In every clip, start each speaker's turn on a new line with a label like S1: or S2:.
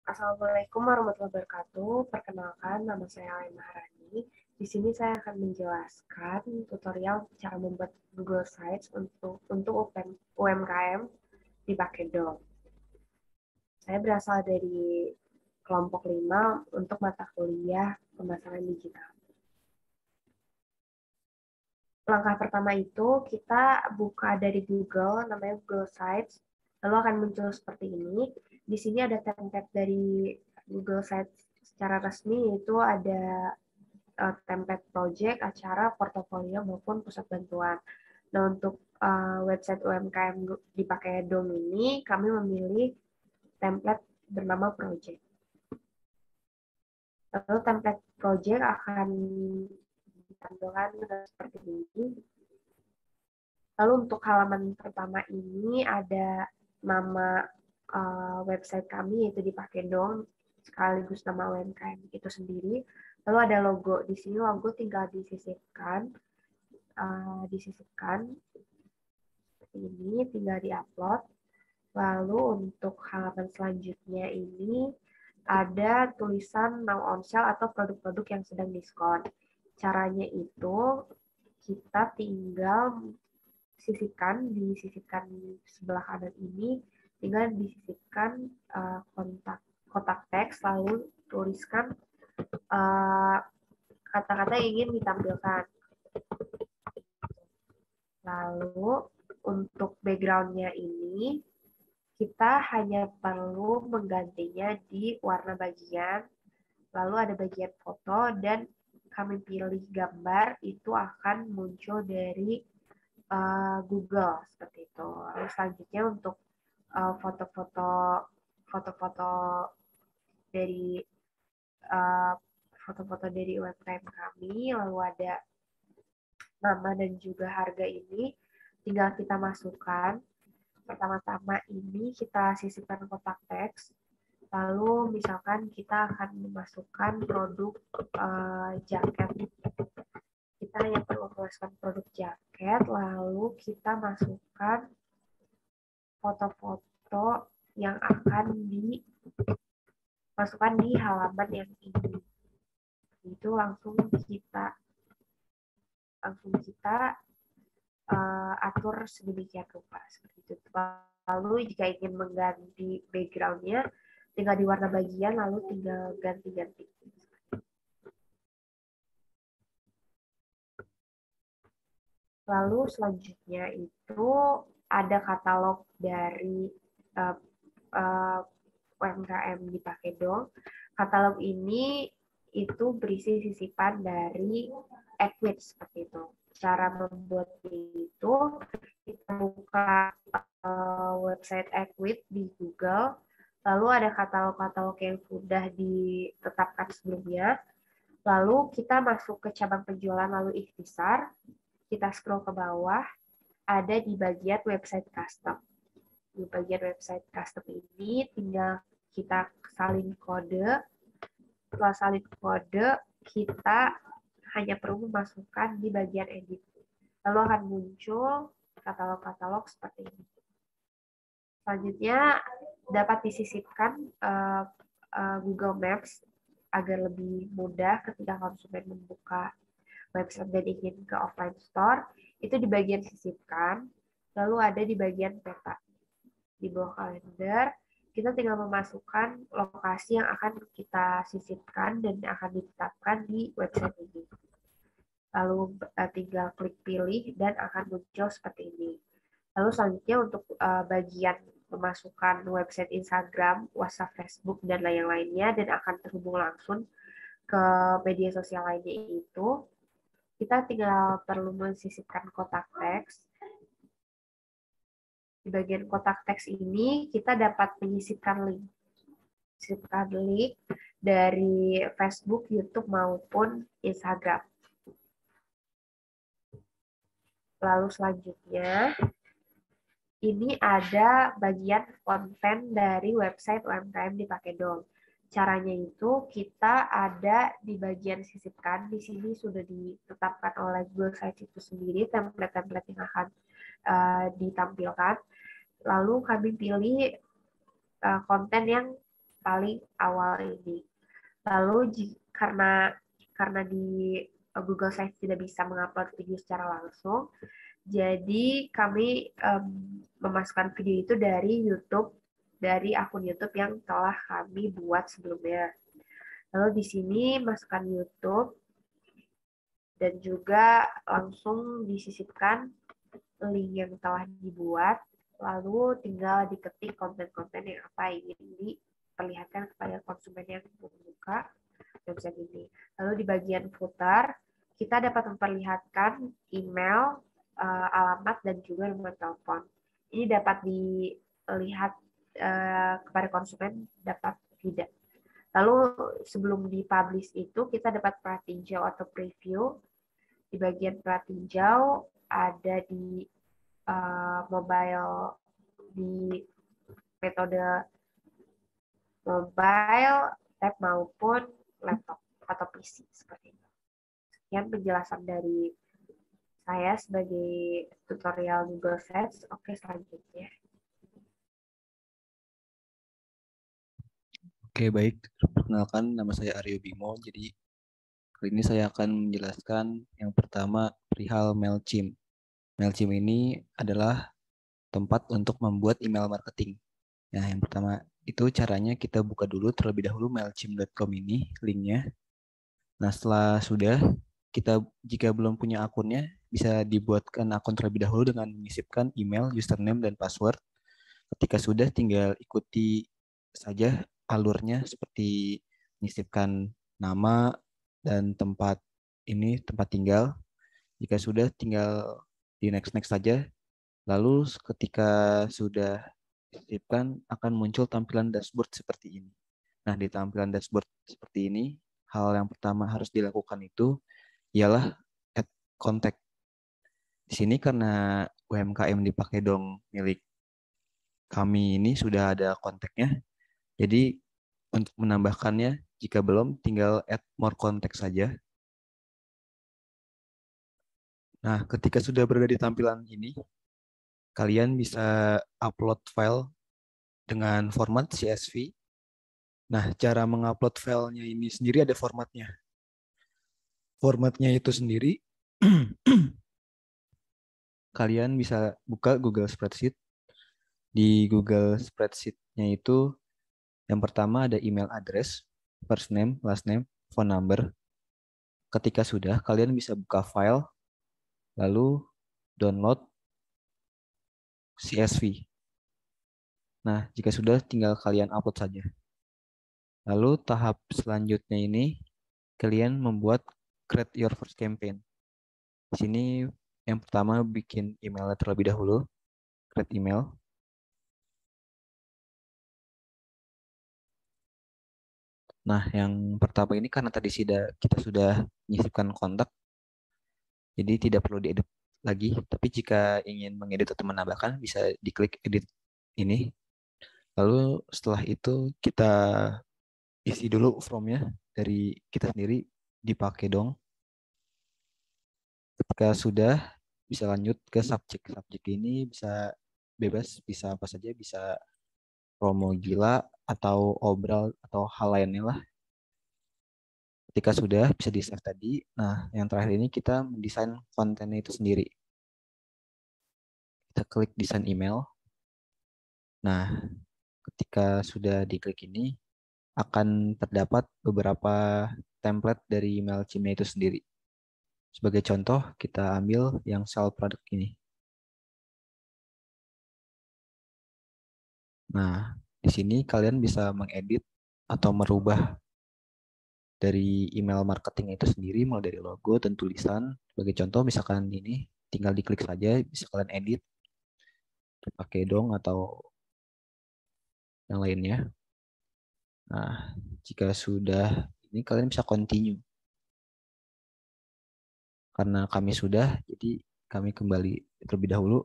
S1: Assalamualaikum warahmatullahi wabarakatuh. Perkenalkan, nama saya Alin Maharani. Di sini saya akan menjelaskan tutorial cara membuat Google Sites untuk UMKM di Pakedo. Saya berasal dari kelompok 5 untuk mata kuliah pemasaran digital. Langkah pertama itu kita buka dari Google, namanya Google Sites, lalu akan muncul seperti ini. Di sini ada template dari Google Sites secara resmi, yaitu ada template project, acara, portofolio, maupun pusat bantuan. Nah, untuk website UMKM dipakai Dom ini, kami memilih template bernama project. Lalu template project akan ditampilkan seperti ini. Lalu untuk halaman pertama ini ada nama website kami, yaitu dipakai dong, sekaligus nama UMKM itu sendiri. Lalu ada logo. Di sini logo tinggal disisipkan, seperti ini, tinggal diupload. Lalu untuk halaman selanjutnya ini ada tulisan now on sale atau produk-produk yang sedang diskon. Caranya itu kita tinggal sisipkan di sebelah kanan ini, tinggal disisipkan kotak teks, lalu tuliskan kata-kata yang ingin ditampilkan. Lalu untuk background-nya ini kita hanya perlu menggantinya di warna bagian, lalu ada bagian foto, dan kami pilih gambar, itu akan muncul dari Google seperti itu. Lalu selanjutnya untuk foto-foto foto-foto dari uh, foto-foto dari UMKM kami, lalu ada nama dan juga harga ini, tinggal kita masukkan. Pertama-tama ini kita sisipkan kotak teks, lalu misalkan kita akan memasukkan produk jaket. Kita hanya perlu memasukkan produk jaket, lalu kita masukkan foto-foto yang akan dimasukkan di halaman yang ini. Itu langsung kita atur sedemikian rupa seperti itu. Lalu jika ingin mengganti background-nya, tinggal di warna bagian, lalu tinggal ganti-ganti. Lalu selanjutnya itu ada katalog dari UMKM dipakai dong. Katalog ini itu berisi sisipan dari Equid seperti itu. Cara membuat itu, kita buka website Equid di Google, lalu ada katalog-katalog yang sudah ditetapkan sebelumnya, lalu kita masuk ke cabang penjualan, lalu ikhtisar, kita scroll ke bawah, ada di bagian website custom. Di bagian website custom ini tinggal kita salin kode. Setelah salin kode, kita hanya perlu memasukkan di bagian edit. Lalu akan muncul katalog-katalog seperti ini. Selanjutnya dapat disisipkan Google Maps agar lebih mudah ketika konsumen membuka website dan ingin ke offline store. Itu di bagian sisipkan, lalu ada di bagian peta. Di bawah kalender, kita tinggal memasukkan lokasi yang akan kita sisipkan dan akan ditetapkan di website ini. Lalu tinggal klik pilih dan akan muncul seperti ini. Lalu selanjutnya untuk bagian memasukkan website Instagram, WhatsApp, Facebook, dan lain-lainnya dan akan terhubung langsung ke media sosial lainnya itu, kita tinggal perlu mensisipkan kotak teks. Di bagian kotak teks ini, kita dapat menyisipkan link. Sisipkan link dari Facebook, YouTube, maupun Instagram. Lalu selanjutnya, ini ada bagian konten dari website UMKM dipakai dong. Caranya itu kita ada di bagian sisipkan. Di sini sudah ditetapkan oleh Google Sites itu sendiri template-template yang akan ditampilkan. Lalu kami pilih konten yang paling awal ini. Lalu karena di Google Sites tidak bisa mengupload video secara langsung, jadi kami memasukkan video itu dari YouTube, dari akun YouTube yang telah kami buat sebelumnya. Lalu di sini masukkan YouTube dan juga langsung disisipkan link yang telah dibuat, lalu tinggal diketik konten-konten yang apa ingin diperlihatkan kepada konsumen yang membuka website ini. Lalu di bagian footer, kita dapat memperlihatkan email, alamat, dan juga nomor telepon. Ini dapat dilihat kepada konsumen, dapat tidak. Lalu sebelum dipublish itu, kita dapat pratinjau atau preview. Di bagian pratinjau ada di mobile, di metode mobile, tab maupun laptop atau PC seperti itu. Sekian penjelasan dari saya sebagai tutorial Google Sites. Oke, selanjutnya.
S2: Oke, baik. Perkenalkan, nama saya Aryo Bimo. Jadi, kali ini saya akan menjelaskan yang pertama perihal MailChimp. MailChimp ini adalah tempat untuk membuat email marketing. Nah, yang pertama itu caranya kita buka dulu terlebih dahulu mailchimp.com ini, linknya. Nah, setelah sudah, kita jika belum punya akunnya, bisa dibuatkan akun terlebih dahulu dengan menyisipkan email, username, dan password. Ketika sudah, tinggal ikuti saja alurnya seperti menyisipkan nama dan tempat tempat tinggal. Jika sudah, tinggal di next saja. Lalu ketika sudah disisipkan, akan muncul tampilan dashboard seperti ini. Nah, di tampilan dashboard seperti ini, hal yang pertama harus dilakukan itu ialah add contact. Di sini karena UMKM dipakai dong milik kami ini sudah ada kontaknya. Jadi untuk menambahkannya, jika belum, tinggal add more contact saja. Nah, ketika sudah berada di tampilan ini, kalian bisa upload file dengan format CSV. Nah, cara mengupload filenya ini sendiri ada formatnya. Formatnya itu sendiri, kalian bisa buka Google Spreadsheet. Di Google Spreadsheet-nya itu, yang pertama ada email address, first name, last name, phone number. Ketika sudah, kalian bisa buka file, lalu download CSV. Nah, jika sudah, tinggal kalian upload saja. Lalu tahap selanjutnya ini, kalian membuat create your first campaign. Di sini yang pertama bikin email terlebih dahulu, create email. Nah, yang pertama ini karena tadi kita sudah menyisipkan kontak, jadi tidak perlu diedit lagi. Tapi jika ingin mengedit atau menambahkan, bisa diklik edit ini. Lalu setelah itu kita isi dulu formnya dari kita sendiri, dipakai dong. Ketika sudah, bisa lanjut ke subjek. Subjek ini bisa bebas, bisa apa saja, bisa promo gila atau obral atau hal lainnya lah. Ketika sudah, bisa di-save tadi. Nah, yang terakhir ini kita mendesain kontennya itu sendiri. Kita klik desain email. Nah, ketika sudah diklik ini, akan terdapat beberapa template dari MailChimp itu sendiri. Sebagai contoh, kita ambil yang sell product ini. Nah, di sini kalian bisa mengedit atau merubah dari email marketing itu sendiri, mulai dari logo dan tulisan. Sebagai contoh, misalkan ini, tinggal diklik saja, bisa kalian edit, pakai dong atau yang lainnya. Nah, jika sudah, ini kalian bisa continue. Karena kami sudah, jadi kami kembali terlebih dahulu.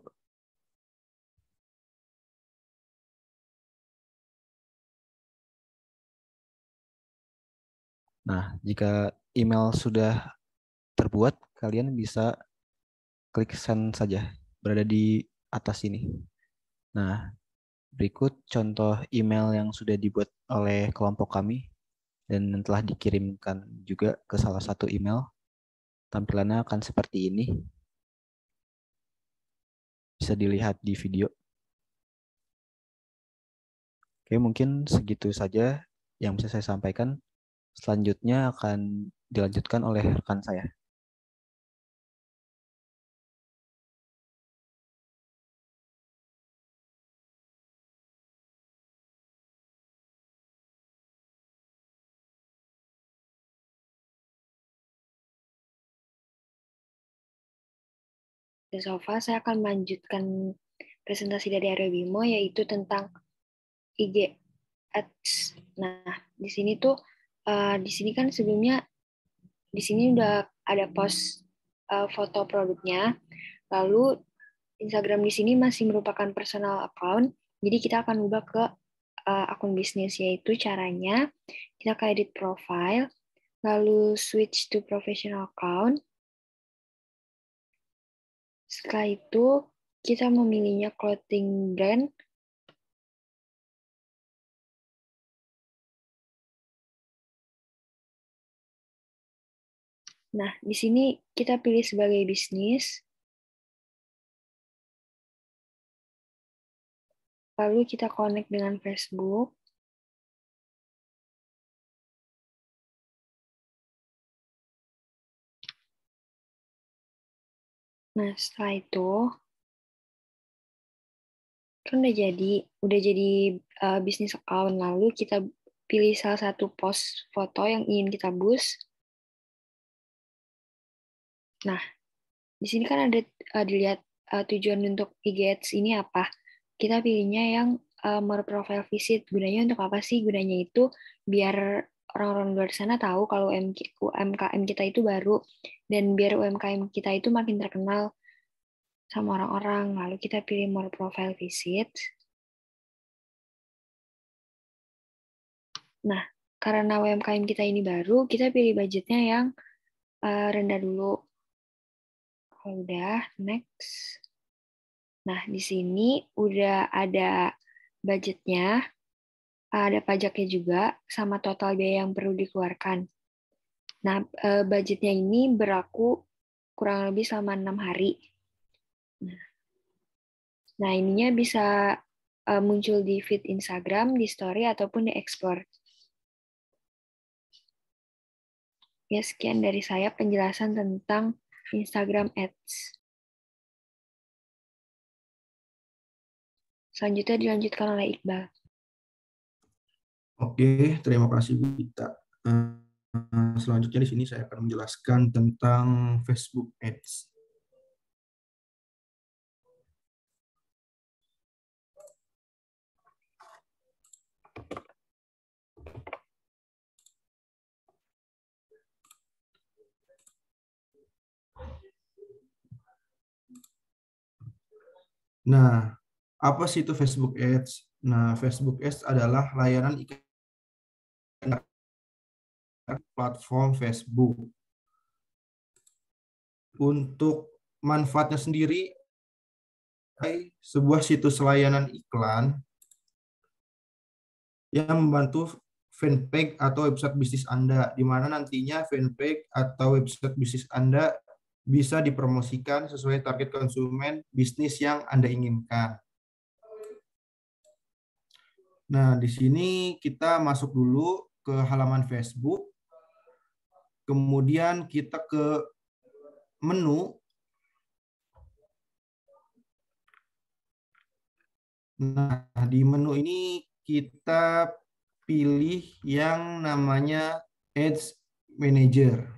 S2: Nah, jika email sudah terbuat, kalian bisa klik send saja, berada di atas ini. Nah, Berikut contoh email yang sudah dibuat oleh kelompok kami dan telah dikirimkan juga ke salah satu email. Tampilannya akan seperti ini. Bisa dilihat di video. Oke, mungkin segitu saja yang bisa saya sampaikan. Selanjutnya akan dilanjutkan oleh rekan saya.
S3: So far, saya akan melanjutkan presentasi dari Aryo Bimo, yaitu tentang IG Ads. Nah, di sini tuh, di sini kan sebelumnya, di sini udah ada post foto produknya, lalu Instagram di sini masih merupakan personal account, jadi kita akan ubah ke akun bisnis, yaitu caranya kita ke edit profile, lalu switch to professional account. Setelah itu, kita memilihnya clothing brand. Nah, di sini kita pilih sebagai bisnis. Lalu kita connect dengan Facebook. Nah, setelah itu kan udah jadi bisnis account. Lalu kita pilih salah satu post foto yang ingin kita boost. Nah, di sini kan ada dilihat tujuan untuk IG Ads ini apa. Kita pilihnya yang more profile visit. Gunanya untuk apa sih? Gunanya itu biar orang-orang luar sana tahu kalau UMKM kita itu baru, dan biar UMKM kita itu makin terkenal sama orang-orang. Lalu kita pilih more profile visit. Nah, karena UMKM kita ini baru, kita pilih budgetnya yang rendah dulu. Kalau udah, next. Nah, di sini udah ada budgetnya, ada pajaknya juga, sama total biaya yang perlu dikeluarkan. Nah, budgetnya ini berlaku kurang lebih selama 6 hari. Nah, ininya bisa muncul di feed Instagram, di story, ataupun di explore. Ya, sekian dari saya penjelasan tentang Instagram Ads. Selanjutnya dilanjutkan oleh Iqbal.
S4: Oke, terima kasih Bu Gita. Selanjutnya di sini saya akan menjelaskan tentang Facebook Ads. Nah, apa sih itu Facebook Ads? Nah, Facebook Ads adalah layanan iklan platform Facebook. Untuk manfaatnya sendiri, sebuah situs layanan iklan yang membantu fanpage atau website bisnis Anda, di mana nantinya fanpage atau website bisnis Anda bisa dipromosikan sesuai target konsumen bisnis yang Anda inginkan. Nah, di sini kita masuk dulu ke halaman Facebook, kemudian kita ke menu. Nah, di menu ini kita pilih yang namanya Ads Manager.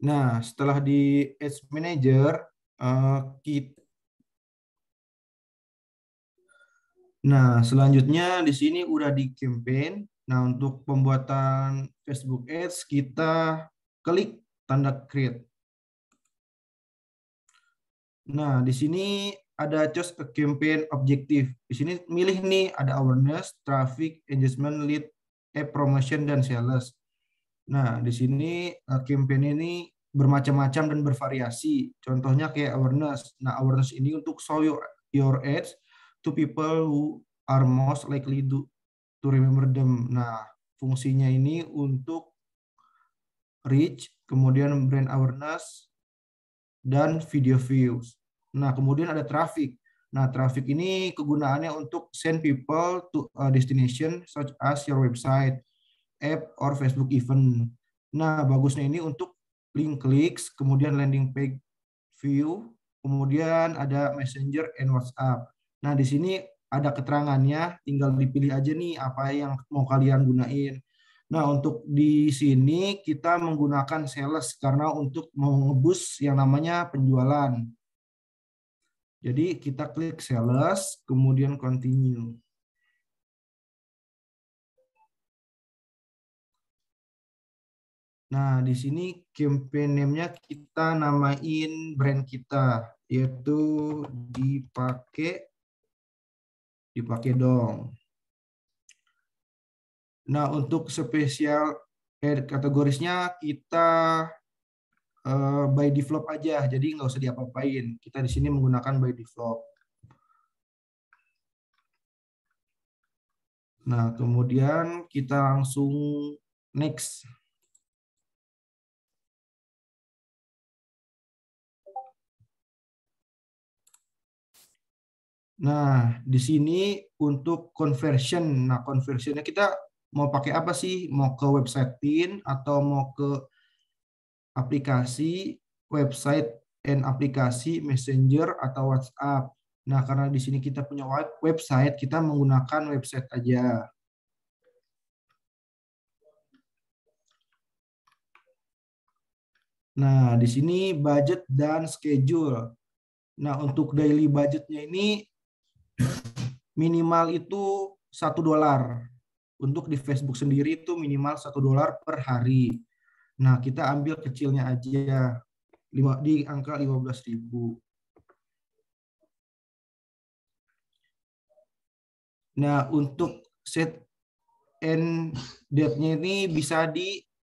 S4: Nah, setelah di Ads Manager, nah, selanjutnya di sini udah di campaign. Nah, untuk pembuatan Facebook Ads, kita klik tanda create. Nah, di sini ada choose a campaign objective. Di sini milih nih, ada awareness, traffic, engagement, lead, app promotion, dan sales. Nah, di sini campaign ini bermacam-macam dan bervariasi. Contohnya kayak awareness. Nah, awareness ini untuk show your ads to people who are most likely to remember them. Nah, fungsinya ini untuk reach, kemudian brand awareness, dan video views. Nah, kemudian ada traffic. Nah, traffic ini kegunaannya untuk send people to a destination such as your website, app, or Facebook event. Nah, bagusnya ini untuk link clicks, kemudian landing page view, kemudian ada Messenger and WhatsApp. Nah, di sini ada keterangannya, tinggal dipilih aja nih apa yang mau kalian gunain. Nah, untuk di sini kita menggunakan sales karena untuk mengebus yang namanya penjualan. Jadi kita klik sales, kemudian continue. Nah, di sini campaign name-nya kita namain brand kita, yaitu dipakai dong. Nah, untuk spesial kategorisnya kita by develop aja, jadi nggak usah diapa-apain. Kita di sini menggunakan by develop. Nah, kemudian kita langsung next. Nah, di sini untuk conversion. Nah, conversionnya kita mau pakai apa sih? Mau ke website pin atau mau ke aplikasi, website, and aplikasi, Messenger, atau WhatsApp. Nah, karena di sini kita punya website, kita menggunakan website aja. Nah, di sini budget dan schedule. Nah, untuk daily budgetnya ini minimal itu $1. Untuk di Facebook sendiri itu minimal $1 per hari. Nah, kita ambil kecilnya aja di angka 15.000. Nah, untuk set and date-nya ini bisa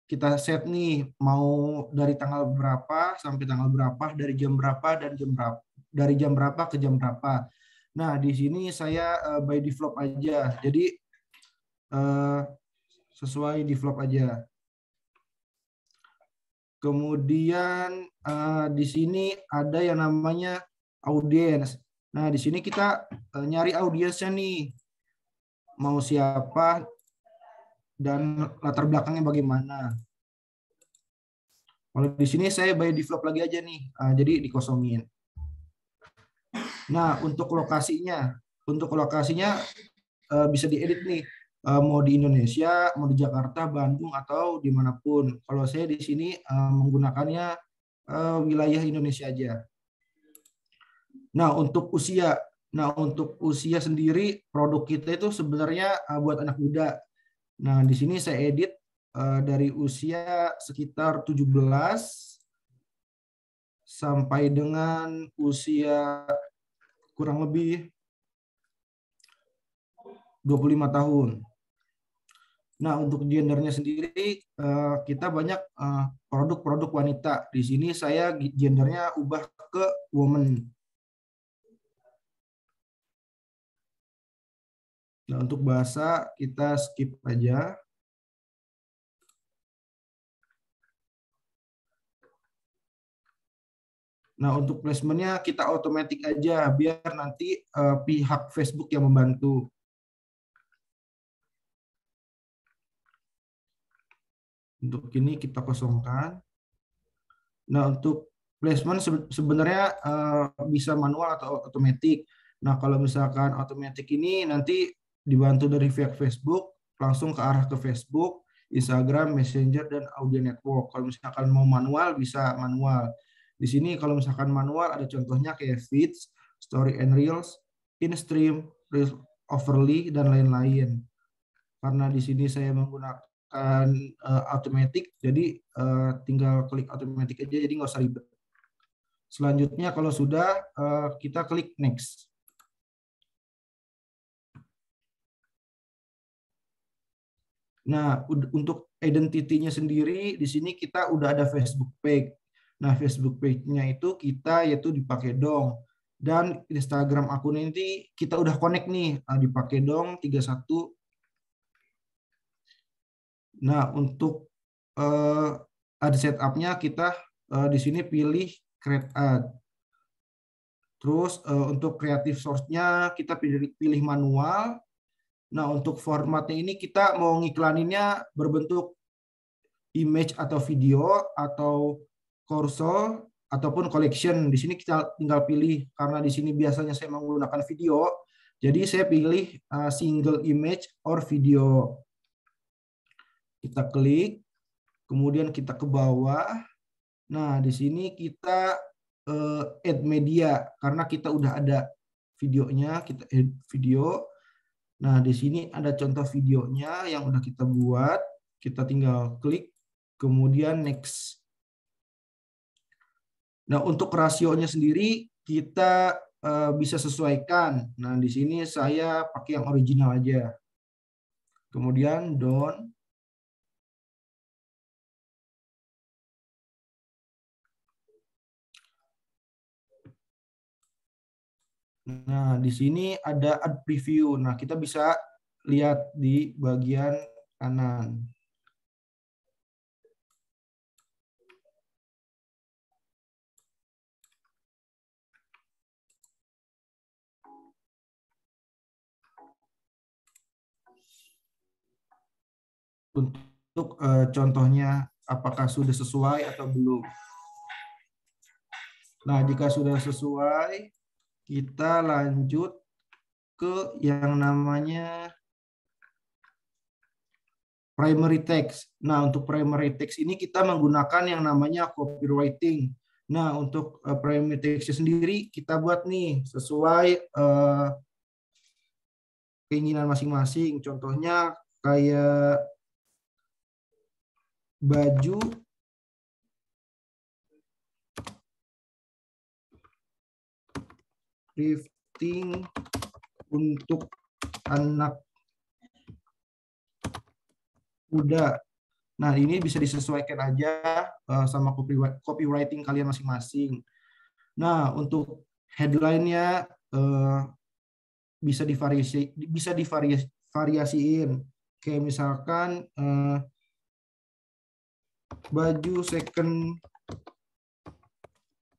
S4: kita set nih, mau dari tanggal berapa sampai tanggal berapa, dari jam berapa dan jam berapa, dari jam berapa ke jam berapa. Nah, di sini saya by develop aja. Jadi sesuai develop aja. Kemudian di sini ada yang namanya audience. Nah, di sini kita nyari audiensnya nih. Mau siapa dan latar belakangnya bagaimana. Kalau di sini saya by develop lagi aja nih. Jadi dikosongin. Nah, untuk lokasinya bisa diedit nih. Mau di Indonesia, mau di Jakarta, Bandung, atau dimanapun. Kalau saya di sini menggunakannya wilayah Indonesia aja. Nah, untuk usia sendiri produk kita itu sebenarnya buat anak muda. Nah, di sini saya edit dari usia sekitar 17 sampai dengan usia kurang lebih 25 tahun. Nah, untuk gendernya sendiri kita banyak produk-produk wanita. Di sini saya gendernya ubah ke woman. Nah, untuk bahasa kita skip aja. Nah, untuk placementnya kita otomatis aja biar nanti pihak Facebook yang membantu. Untuk ini kita kosongkan. Nah, untuk placement sebenarnya bisa manual atau otomatis. Nah, kalau misalkan otomatis ini nanti dibantu dari pihak Facebook, langsung ke arah ke Facebook, Instagram, Messenger, dan Audio Network. Kalau misalkan mau manual, bisa manual. Di sini kalau misalkan manual ada contohnya kayak Feeds, Story and Reels, InStream, Reels Overlay, dan lain-lain. Karena di sini saya menggunakan automatic, jadi tinggal klik automatic aja, jadi nggak usah ribet. Selanjutnya kalau sudah kita klik next. Nah, untuk identitinya sendiri di sini kita udah ada Facebook page. Nah, Facebook page-nya itu kita yaitu dipakai dong. Dan Instagram akun ini kita udah connect nih, dipakai dong 31. Nah, untuk ad setup-nya kita di sini pilih create ad. Terus untuk creative source-nya kita pilih manual. Nah, untuk formatnya ini kita mau ngiklaninnya berbentuk image atau video atau cursor ataupun collection. Di sini kita tinggal pilih, karena di sini biasanya saya menggunakan video, jadi saya pilih single image or video. Kita klik, kemudian kita ke bawah. Nah, di sini kita add media, karena kita udah ada videonya, kita add video. Nah, di sini ada contoh videonya yang udah kita buat. Kita tinggal klik, kemudian next. Nah, untuk rasionya sendiri kita bisa sesuaikan. Nah, di sini saya pakai yang original aja. Kemudian done. Nah, di sini ada ad preview. Nah, kita bisa lihat di bagian kanan. Untuk contohnya apakah sudah sesuai atau belum. Nah, jika sudah sesuai, kita lanjut ke yang namanya primary text. Nah, untuk primary text ini kita menggunakan yang namanya copywriting. Nah, untuk primary text sendiri kita buat nih sesuai keinginan masing-masing. Contohnya kayak baju thrifting untuk anak muda. Nah, ini bisa disesuaikan aja sama copywriting kalian masing-masing. Nah, untuk headline-nya bisa divariasiin. Kayak misalkan baju second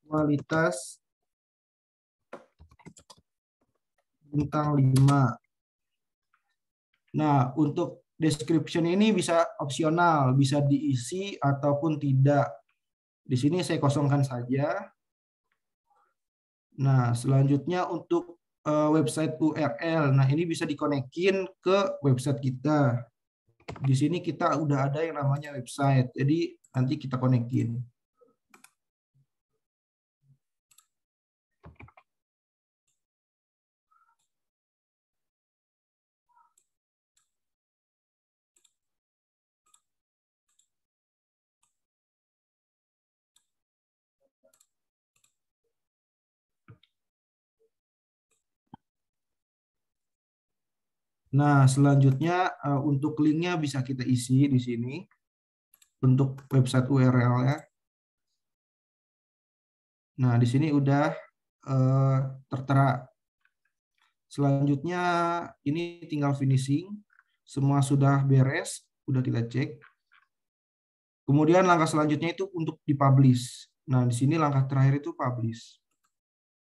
S4: kualitas bintang 5. Nah, untuk description ini bisa opsional, bisa diisi ataupun tidak. Di sini saya kosongkan saja. Nah, selanjutnya untuk website URL. Nah, ini bisa dikonekin ke website kita. Di sini kita udah ada yang namanya website. Jadi nanti kita konekin. Nah, selanjutnya untuk linknya bisa kita isi di sini untuk website URL-nya. Nah, di sini udah tertera. Selanjutnya ini tinggal finishing. Semua sudah beres, udah kita cek. Kemudian langkah selanjutnya itu untuk dipublish. Nah, di sini langkah terakhir itu publish.